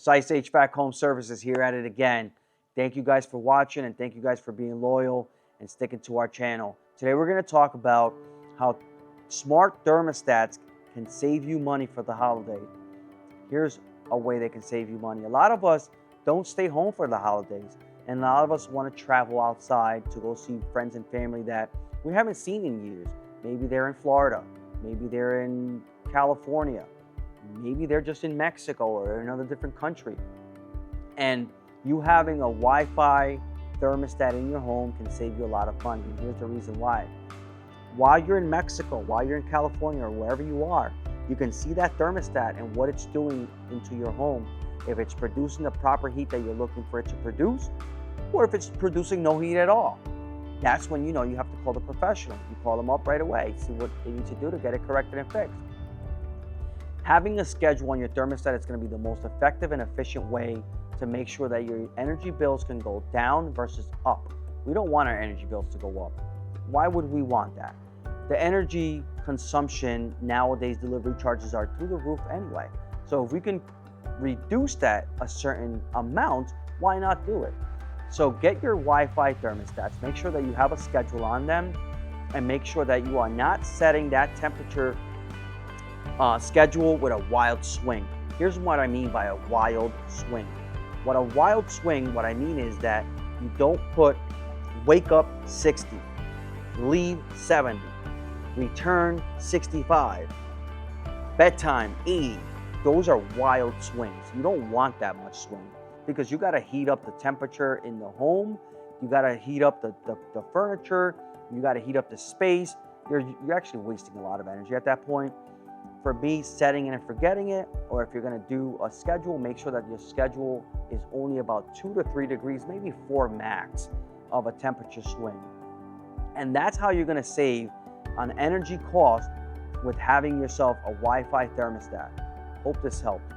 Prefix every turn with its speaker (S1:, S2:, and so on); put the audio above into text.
S1: Precise HVAC Home Services here at it again. Thank you guys for watching, and thank you guys for being loyal and sticking to our channel. Today we're going to talk about how smart thermostats can save you money for the holiday. Here's a way they can save you money. A lot of us don't stay home for the holidays, and a lot of us want to travel outside to go see friends and family that we haven't seen in years. Maybe they're in Florida, maybe they're in California, maybe they're just in Mexico or another different country. And you having a Wi-Fi thermostat in your home can save you a lot of money. And here's the reason why. While you're in Mexico, while you're in California, or wherever you are, you can see that thermostat and what it's doing into your home. If it's producing the proper heat that you're looking for it to produce, or if it's producing no heat at all. That's when you know you have to call the professional. You call them up right away, see what they need to do to get it corrected and fixed. Having a schedule on your thermostat is going to be the most effective and efficient way to make sure that your energy bills can go down versus up. We don't want our energy bills to go up. Why would we want that? The energy consumption nowadays, delivery charges are through the roof anyway. So if we can reduce that a certain amount, why not do it? So get your Wi-Fi thermostats, make sure that you have a schedule on them, and make sure that you are not setting that temperature schedule with a wild swing. Here's what I mean by a wild swing. What I mean is that you don't put wake up 60, leave 70, return 65, bedtime 80. Those are wild swings. You don't want that much swing because you got to heat up the temperature in the home. You got to heat up the furniture. You got to heat up the space. You're actually wasting a lot of energy at that point. For me, setting it and forgetting it, or if you're going to do a schedule, make sure that your schedule is only about 2 to 3 degrees, maybe 4 max of a temperature swing. And that's how you're going to save on energy cost with having yourself a Wi-Fi thermostat. Hope this helped.